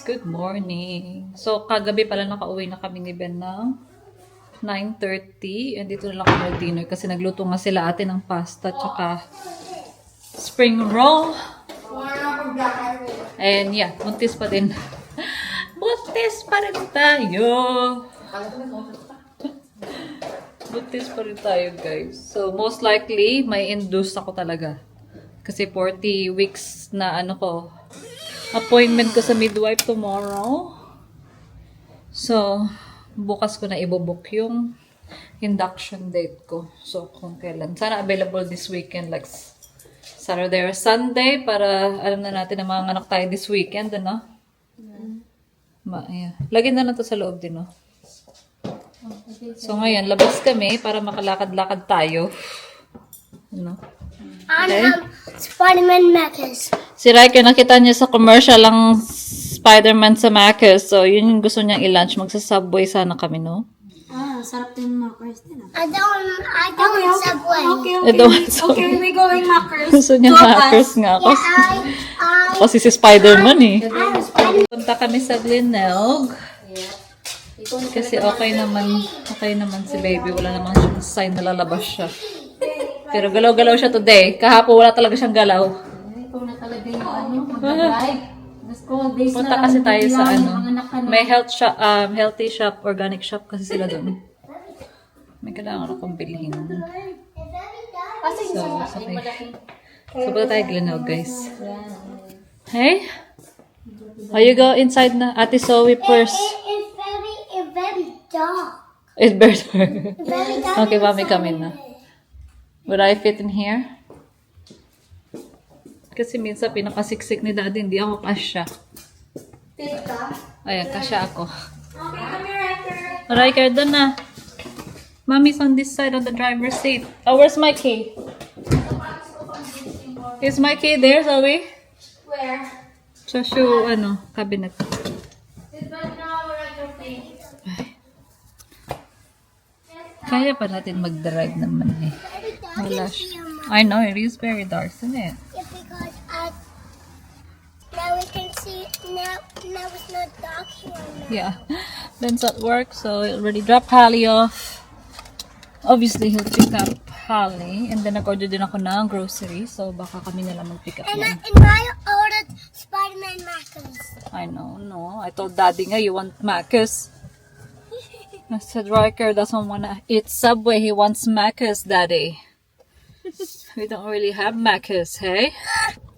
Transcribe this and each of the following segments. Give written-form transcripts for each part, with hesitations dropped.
Good morning. So, kagabi pala nakauwi na kami ni Ben ng 9:30. And dito na lang kami dinner kasi nagluto nga sila ate ng pasta tsaka spring roll. And yeah, buntis pa din. Buntis pa rin tayo. Buntis pa rin tayo, guys. So, most likely, may induce ako talaga. Kasi 40 weeks na appointment ko sa midwife tomorrow. So, bukas ko na ibobook yung induction date ko. So, kung kailan. Sana available this weekend, like Saturday or Sunday, para alam na natin na mga anak tayo this weekend, ano? Yeah. Lagyan na to sa loob din, no? So, ngayon, labas kami para makalakad-lakad tayo. Ano? Okay. Spider-Man Macca's. Si Riker, nakita niya sa commercial ang Spider-Man sa Macca's. So, yun yung gusto niyang i-lunch. Magsa-Subway sana kami, no? Sarap din Macca's din. I don't Subway. Okay, we going Macca's. Gusto niya Macca's nga. Kasi si Spider-Man, eh. Punta kami sa Glenelg. Kasi okay naman si baby. Wala namang sign na lalabas siya. Pero galaw-galaw siya today. Kahapon wala talaga siyang galaw. Ito na talaga yung mag-drive. Punta kasi tayo sa may healthy shop, organic shop kasi sila doon. May kailangan akong bilhin. So, okay. So, punta tayo Glenelg, guys. Hey? Oh, you go inside na. Ate Zoe first. It's very dark. It's better. Very dark. Okay, mommy, come in na. Would I fit in here? Kasi minsan pinakasiksik ni daddy, hindi ako kasya. Ayan, kasya ako. Okay, come here, Riker. Riker, doon na. Mommy's on this side on the driver's seat. Oh, where's my key? Is my key there, Zoe? Where? Sa shoe, cabinet. Sit back now, Riker, please. Kaya pa natin mag-drive naman eh. Wala siya. I know, it is very dark, isn't it? Yeah, because now we can see. Now it's not dark here. Now. Yeah. Ben's at work, so he already dropped Holly off. Obviously, he'll pick up Holly. And then nag-order din ako ng grocery, so baka kami na lang mag-pick up And yan. I ordered Spider-Man Macca's. I know, no. I told Daddy nga, you want Macca's. I said, Riker doesn't want to eat Subway. He wants Macca's, Daddy. We don't really have Macca's, hey?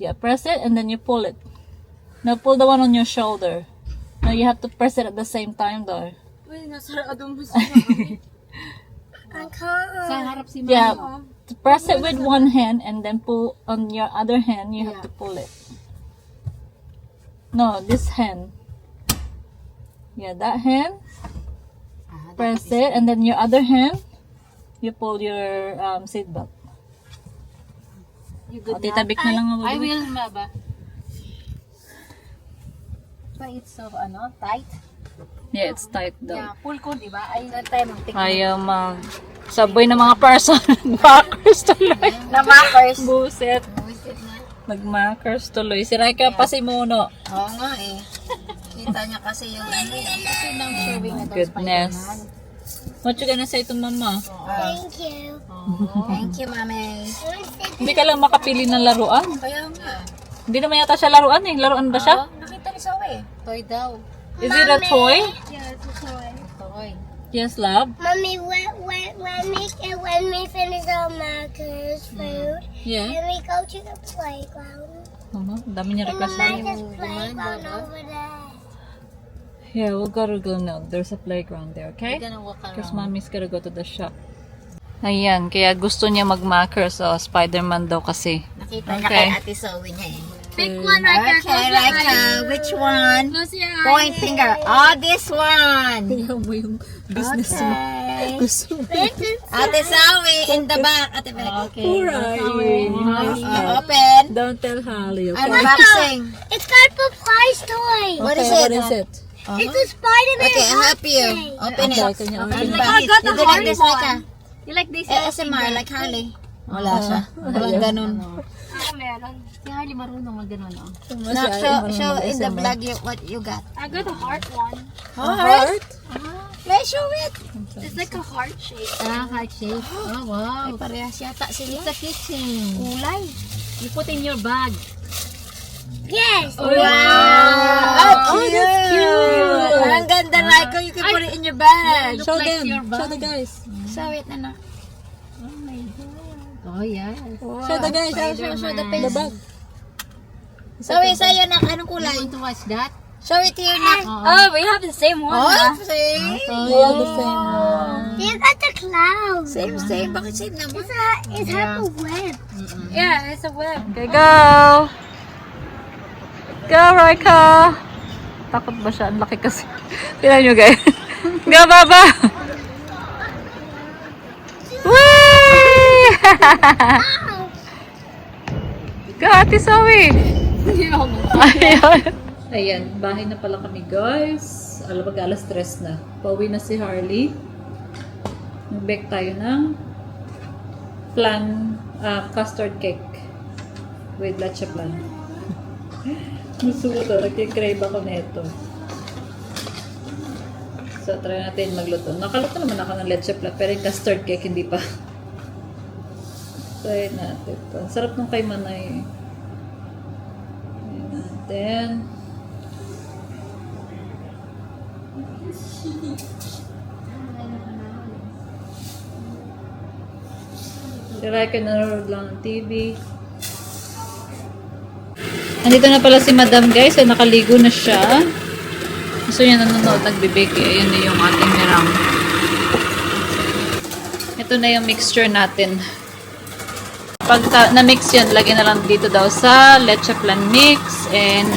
Yeah, press it and then you pull it. Now pull the one on your shoulder. Now you have to press it at the same time, though. Uy, nasarado mo I can't. Sa harap si Mami. Yeah, to press it with one hand and then pull on your other hand. You have to pull it. No, this hand. Yeah, that hand. Press it, and then your other hand, you pull your seatbelt. You good Tita Vic na lang ako. I will, Maba. But it's so, tight? Yeah, it's tight though. Yeah, pull ko, di ba? Ay, na tayo mag-take. Ayaw mag-subway ng mga person. Nag-makers tuloy. Na Macca's. Buset. Nag-makers tuloy. Si Raika pa si Muno. Oo nga eh. Kita niya kasi yung kasi nang showing na Goodness. What you gonna say to mama? Thank you. Thank you, Mami. Hindi ka lang makapili ng laruan. Kaya nga. Hindi naman yata siya laruan eh. Laruan ba siya? Nakita ni Zoe. Toy daw. Is it a toy? Yeah, it's a toy. Toy. Yes, love. Mommy, when we finish our Macca's food, Yeah. then we go to the playground. Dami niya And the request. Macca's playground over there. Yeah, we'll go now. There's a playground there, okay? We're gonna walk Because around. mommy's gotta go to the shop. Ayan, kaya gusto niya mag-Macca's. So, Spider-Man daw kasi. Nakita niya Okay. kay Ate Zoe niya eh. Pick one right there. Okay, like which one? Close your eyes. Point finger. Oh, this one. Tingnan mo yung business mo. Okay. Gusto mo. Ate Zoe in the back. Ate Zoe. Okay. Open. Don't tell Holly, okay? Unboxing. It's got the prize toy. What is What it? is it? It's a Spider-Man. Okay, I'll help you. Open it. Okay, can you open it? Unbox it. You do like this, like You like this? ASMR, like Harley. Wala siya. Walang ganun. ko meron. Si Harley marunong mag gano'n, oh. Show in the vlog what you got. I got a heart one. Heart? Let's show it. It's like a heart shape. Ah, heart shape. Oh, wow. Ay, parehas yata sila. It's a kitchen. Kulay. You put in your bag. Yes. Wow! Oh, that's cute! Ang ganda, Raiko. You can put it in your bag. Look like your bag. Show the guys. Show it, anak. Oh, yeah. Wow. Show the guys. Show the face. The bag. Show it sa'yo, nak. Anong You kulay? want to watch that? Show it here, nak. Oh, we have the same one. Oh, same. Oh, the same one. You got the clouds. Same. Bakit same naman? It's have a web. Yeah, it's a web. Okay, go! Go, Raika! Takot ba siya? Ang laki kasi. Tignan nyo, guys. Go, Baba! Whee! Go, Ate Zoe! Ayan, bahay na pala kami, guys. Alas 3 na. Pauwi na si Harley. Mag-bake tayo ng custard cake with leche plan. Gusto ko to. Nagkikrave ako na ito. So, try natin magluto. Nakaluto naman ako ng leche plan, pero yung custard cake hindi pa. Try natin ito. Ang sarap nung kay Manay. Try natin. Si Raika nanonood lang ng TV. Andito na pala si Madam, guys. So, nakaligo na siya. Gusto niya nanonood, nagbibake. Ayun na yung ating mirang. Ito na yung mixture natin. Pag na-mix yan, lagyan na lang dito daw sa leche plan mix and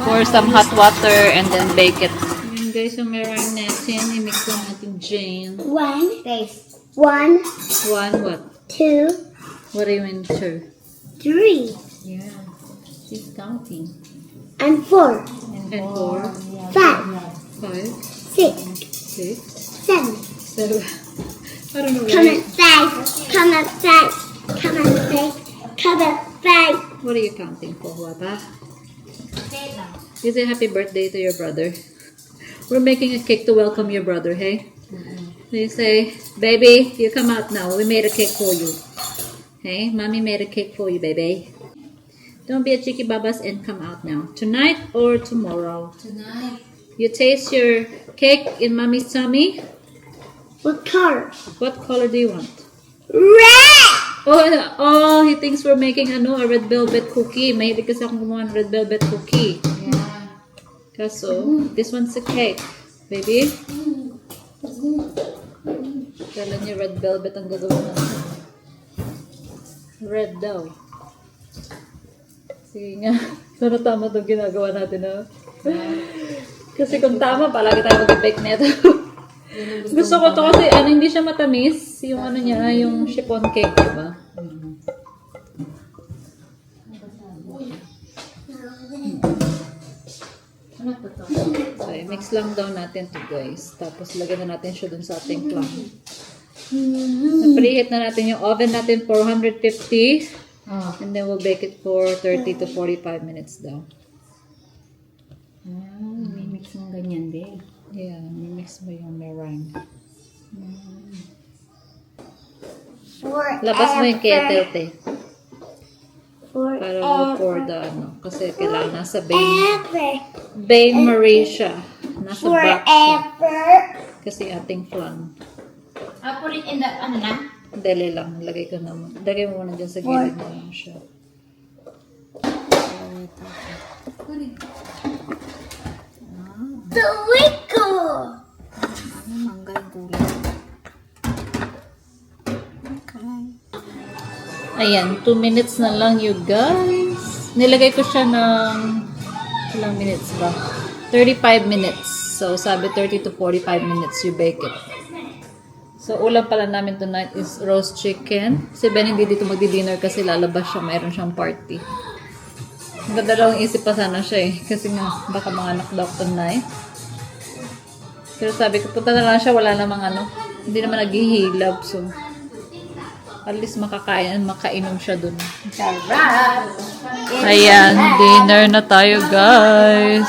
pour some hot water and then bake it. Ayun guys, yung meringue natin. I-mix lang natin Jane. One, Taste. one, One what? two, What do you mean two? three, Yeah. She's counting. and four, And four, five, 5, six, 6, seven. 7. I don't know Come why. outside. Come outside. Come outside. Come outside. What are you counting for, Wapa? You say happy birthday to your brother. We're making a cake to welcome your brother, hey? So you say, baby, you come out now. We made a cake for you. Hey, mommy made a cake for you, baby. Don't be a cheeky babas and come out now. Tonight or tomorrow? Tonight. You taste your cake in mommy's tummy. What color? What color do you want? Red. Oh, he thinks we're making a red velvet cookie. Mahilig kasi akong gumawa ng red velvet cookie. Yeah. Kaso, this one's a cake. Baby? Kala niya red velvet ang gagawin natin. Red daw. Sige nga. Sana tama itong ginagawa natin, ha? Kasi kung tama, palagi tayo mag-bake nito. Gusto ko to kasi hindi siya matamis. Yung niya, yung chiffon cake, diba? So, mix lang daw natin to guys. Tapos, lagyan na natin siya dun sa ating plan. Preheat na natin yung oven natin for 150. Oh. And then, we'll bake it for 30 to 45 minutes daw. May mix ng ganyan, babe. Yeah, mix mo yung meringue. Labas mo yung kettle, te. Para for the kasi kailangan nasa Bain Marie siya. Nasa box siya. Kasi ating flan. I'll put it in the, ano na? Dali lang. Lagay ko naman. Lagay mo muna dyan sa gilid mo lang siya. The wiggle. Mangga yung kulay. Ayan, 2 minutes na lang you guys. Nilagay ko siya ng ilang minutes ba? 35 minutes. So, sabi 30 to 45 minutes you bake it. So, ulam pala namin tonight is roast chicken. Si Ben hindi dito magdi-dinner kasi lalabas siya. Mayroon siyang party. Magdalawang isip pa sana siya eh. Kasi nga, baka mga anak daw tonight. Pero sabi ko, punta na lang siya. Wala namang hindi naman naghihilab. So, at least makainom siya dun. Sarap! Ayan, dinner na tayo, guys.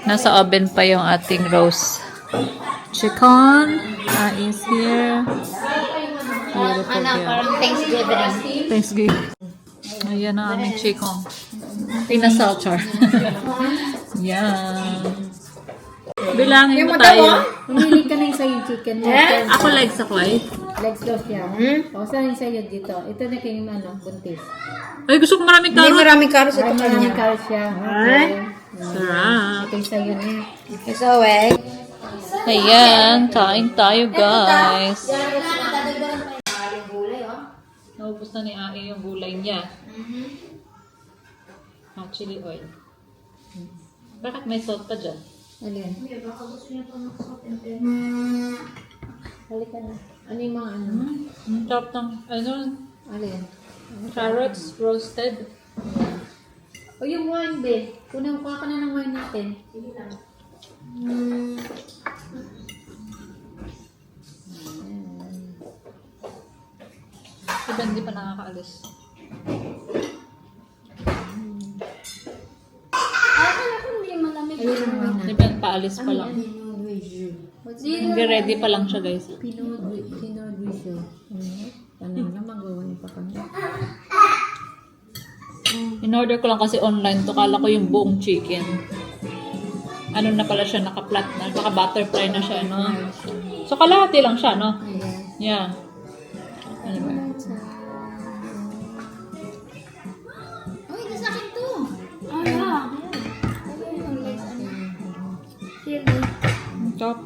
Nasa oven pa yung ating roast chicken. Is here. Beautiful yan. Parang Thanksgiving. Thanksgiving. Ayan ang aming chicken. Pinasal, char. Yan. Bilangin mo tayo. Pumili ka na yung sa'yo chicken mo. Ako legs ako eh. Legs daw siya. O, saan yung sa'yo dito? Ito na kayong buntis. Ay, gusto ko maraming Hindi carrot. maraming karos ito Maraming kanya. karos siya. Okay. Sarap. Ito yung sa'yo niya. It's away. Ayan, kain tayo, guys. Naubos na ni Ai yung gulay niya. Chili oil. Bakit may salt pa dyan? Alin? Halika na. Ano yung mga ano? Ang top ng, Alin? carrots roasted. O yung wine, be. Kuha ka na ng wine natin. Diba hindi pa nakakaalis? Ayun ang wine natin. Diba paalis pa lang. Hindi ready pa lang siya, guys. Pinod Rizzo. Ano na, mag-wine pa kami. In-order ko lang kasi online to. Kala ko yung buong chicken. Ano na pala siya, naka-flat na. Naka-butterfly na siya, no? So, kalahati lang siya, no? Ayan. Yeah. Anyway. Uy, nasa akin to. Ang top.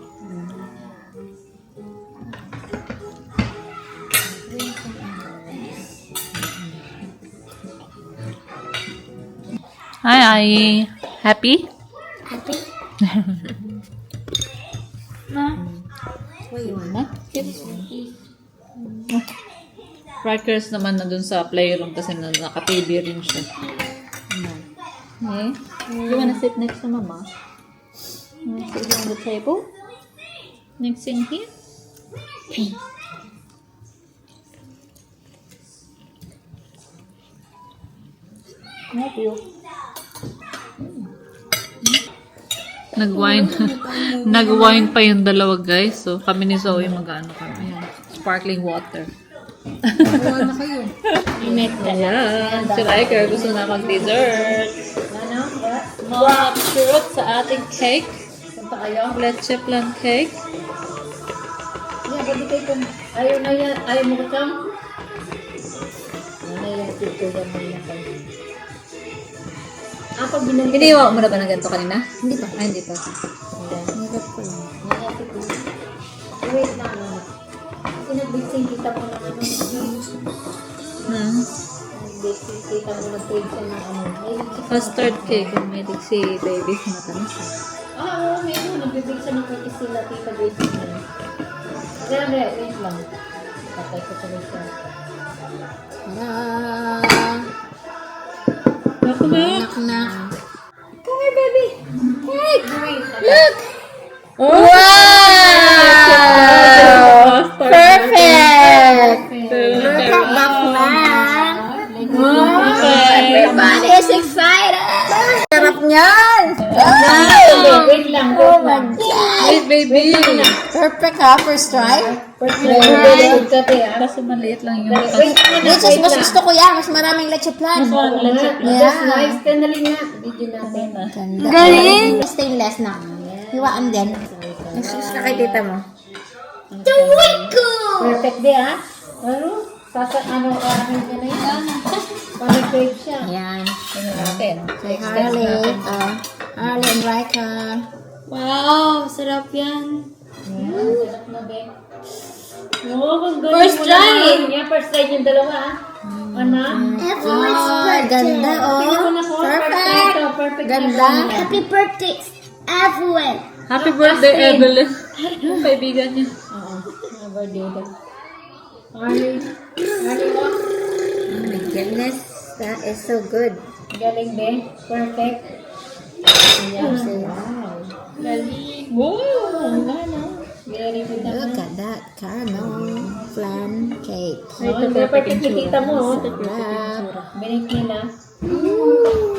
Hi, Ai. Happy? Happy? Crackers naman na dun sa playroom kasi naka-TV rin siya. Okay. You wanna sit next to Mama? You wanna sit on the table? Next in here? Love you. Nag-wine. Nag-wine pa yung dalawa, guys. So, kami ni Zoe mag-ano kami. Ayan. Sparkling water. Kuha na kayo. Ayan. Si Riker gusto na mag-dessert. Mga fruit sa ating cake. Punta kayo. Leche plan cake. Yeah, pwede kayo kung ayaw na yan. Ayaw mo ka siyang? Ano yan? Pito yan mo yan kayo. Pag binalik. Iniwa mo na ba ng ganito kanina? Hindi pa. Ay, hindi pa. Hirap ko lang. Wait na ano. Kasi nag-baking kita mo na ano. Nag-baking kita mo nag-trade siya ng ano. Custard cake. Umilig si baby. Matamis. Oo, meron. Nag-bake siya ng cookies sila tita baking na. Kaya wait lang. Patay ko tuloy siya. Knock knock. Come here, baby. Cake! Look! Wow! Perfect! Look at that man! Everybody is excited! Sarap niyan! Wait lang. Oh my God! Wait, baby! Perfect ha, first try. Kaso maliit lang yung Which is, mas gusto ko yan. Mas maraming leche plan. That's nice. Kanali nga. Video natin. Galing! Stainless na. Hiwaan din. Nagsis na kay tita mo. Twinkle! Perfect di ha? Ano? Ano na yan? Pag-crave siya. Yan. Tingnan natin. Kay Harley. Harley and Riker. Wow! Sarap yan. Sarap na, be. First try! Yeah, first try yung dalawa. Ano? Everyone's Ganda, oh. Perfect. Perfect. Ganda. Happy birthday, everyone! Happy birthday, Evelyn! Yung kaibigan niya. Oo. Birthday daw. Harley. Harley, oh. Oh my goodness. That is so good. Galing, be. Perfect. Ayan, wow. Galing. Wow! Very good naman. Look at that caramel flan cake. Ito, perfect yung kita mo, oh. Sarap. Binake nila.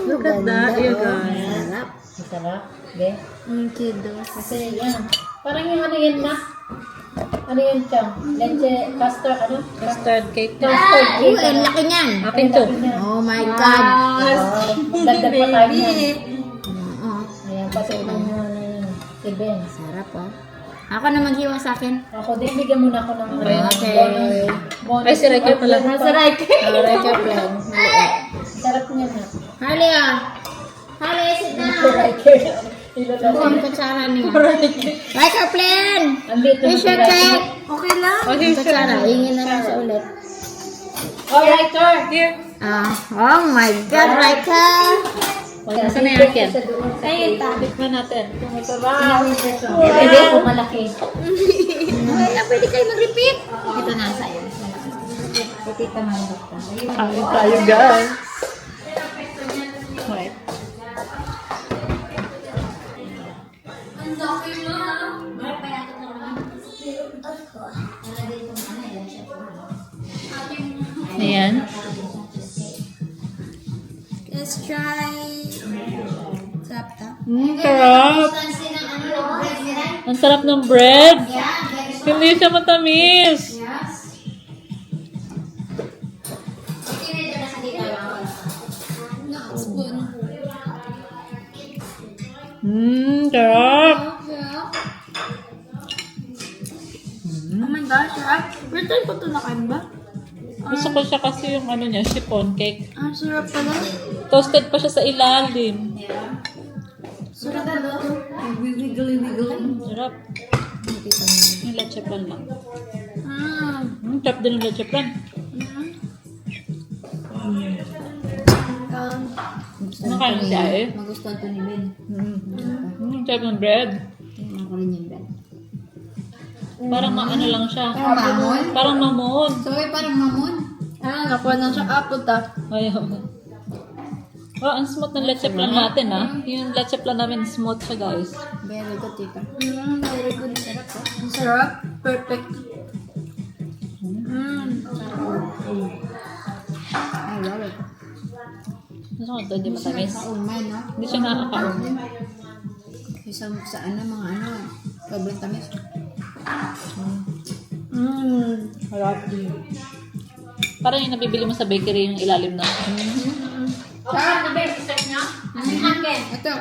Look at that, you guys. Sarap. Masarap. Be. Kidos. Kasi yan. Parang yung ano yan na. Ano yan siyang? Leche, custard, ano? Custard cake. Custard cake. ang laki niyan. Akin to. Oh my God. Magdagdag pa tayo yan. Oo. Ayan, patulang mo na yun. Si Ben. Sarap oh. Ako na maghiwa sa akin. Ako din, bigyan muna ako ng Okay. Ay, si Raquel pala. Nasa right. Record plan. Maliit. Sarap niya na. Harley ah. Harley, sit Nasa down. right. Ito ang kutsara niya. Record plan. Ang dito Here's your cake. Okay lang. Oh, Ang here's kutsara. Hingin na lang sa ulit. Alright, sir. Here. Oh my God, Raquel. Nasaan na yung akin? Ay, Tikman natin. Kung wow. Hindi ko malaki. Ay, pwede kayo mag-repeat. Ito na sa'yo. Repeat ka man. Kain tayo, guys. Wait. Ayan. Let's try. Sarap ta. Sarap. Ang sarap ng bread. Hindi siya matamis. Sarap. Oh my gosh, sarap. First time ko ito nakain ba? Gusto ko siya kasi yung ano niya, chiffon cake. Ah, sarap pala. Toasted pa siya sa ilalim. Sarap pala. Wiggly. Sarap. Yung leche plan lang. Mm. Sarap din yung leche plan. Nakain siya eh. Magustuhan to ni Ben. Sarap ng bread. Tingnan ko rin yung Ben. Parang ano lang siya. Parang mamon? Parang mamon. Sorry, parang mamon. Ah, nakuha na siya apple ta. Ayaw. Oh, ang smooth ng leche plan natin ah. Yung leche plan namin, smooth siya guys. Very good, tita. Very good. Sarap oh. Ang sarap. Perfect. I love it. Gusto ko ito, hindi matamis. Umay, no? Hindi siya nakakaumay. Isa sa ano, mga ano, sobrang tamis. Harap. Parang yung nabibili mo sa bakery yung ilalim na. Sarap na ba? Isa niya? Ito.